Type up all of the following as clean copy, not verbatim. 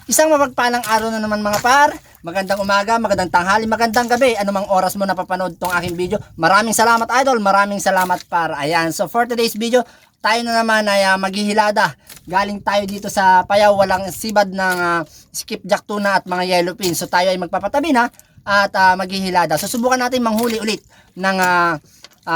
Isang mapagpalang araw na naman mga par. Magandang umaga, magandang tanghali, magandang gabi. Anumang oras mo napapanood tong aking video. Maraming salamat idol, maraming salamat par. Ayan, so for today's video, tayo na naman ay maghihilada. Galing tayo dito sa Payaw, walang sibad ng skipjack tuna at mga yellowfin. So tayo ay magpapatabi na at maghihilada. So subukan natin manghuli ulit ng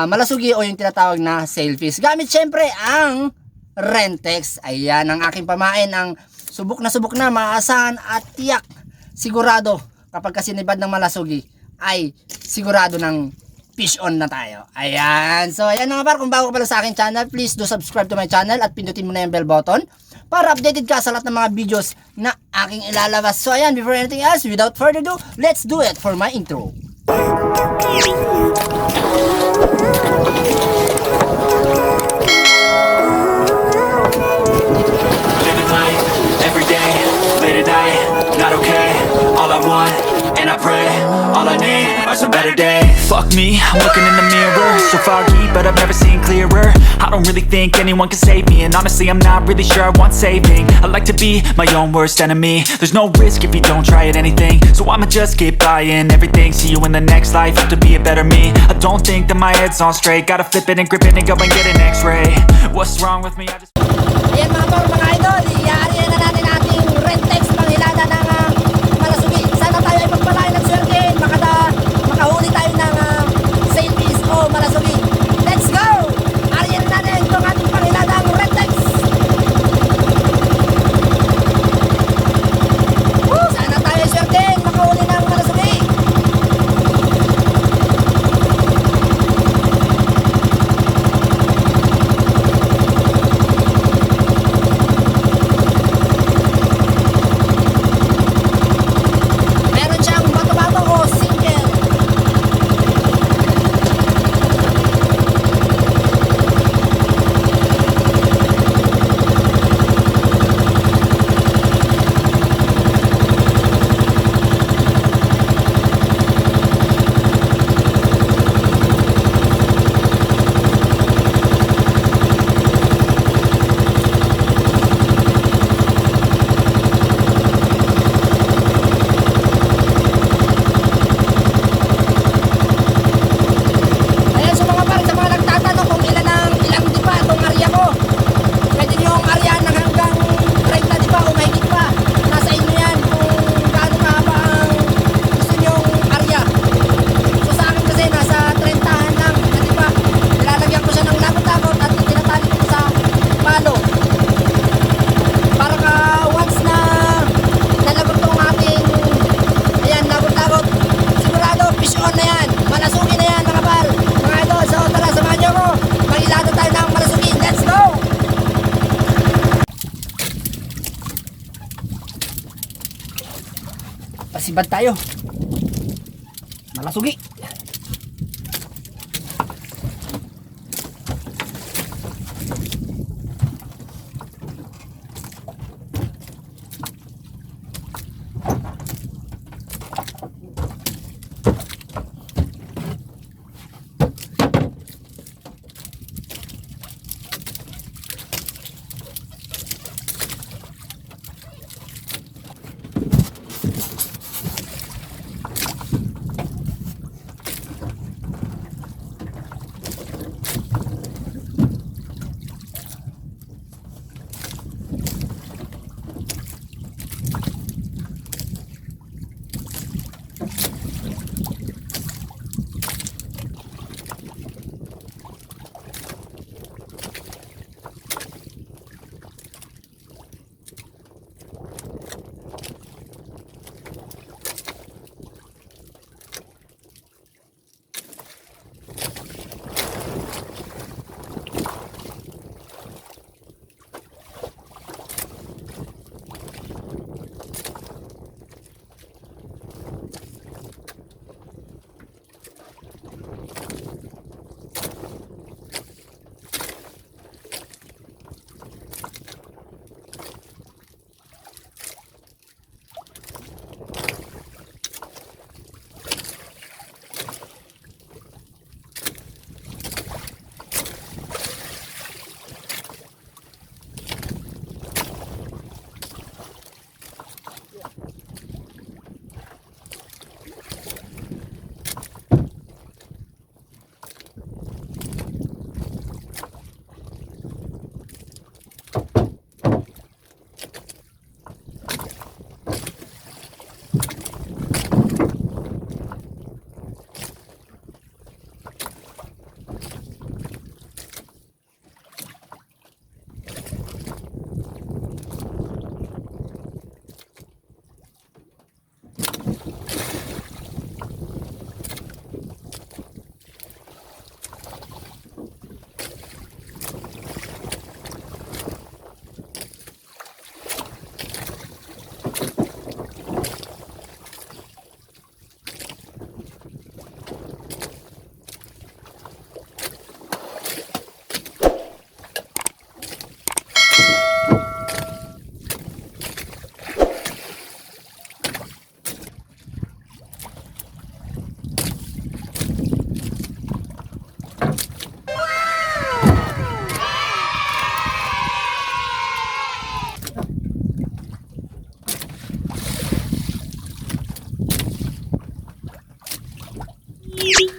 malasuge o yung tinatawag na sailfish. Gamit syempre ang rentex. Ayan ang aking pamain, ang subok na maasahan at tiyak sigurado kapag sinibad ng malasugi ay sigurado ng fish on na tayo. Ayan. So ayan mga par, kung bago ka pala sa akin channel, please do subscribe to my channel at pindutin mo na yung bell button para updated ka sa lahat ng mga videos na aking ilalabas. So ayan, before anything else, without further ado, let's do it for my intro. Not okay, all I want, and I pray, all I need are some better days. Fuck me, I'm looking in the mirror, so foggy, but I've never seen clearer. I don't really think anyone can save me, and honestly I'm not really sure I want saving. I like to be my own worst enemy. There's no risk if you don't try at anything, so I'ma just keep buying everything. See you in the next life, have to be a better me. I don't think that my head's on straight, gotta flip it and grip it and go and get an x-ray. What's wrong with me? I just... Ayan mga par, mga idol, iyaari na natin ating rentex panghilada ng malasugi. Sana tayo ay pagpalain ng swerte, makahuli tayo ng sailfish o malasugi. Let's go! Ariyan na natin itong ating panghilada ang rentex. Sana tayo ay swerte, makahuli ng malasugi. Sibad tayo. Malasugi. Bye!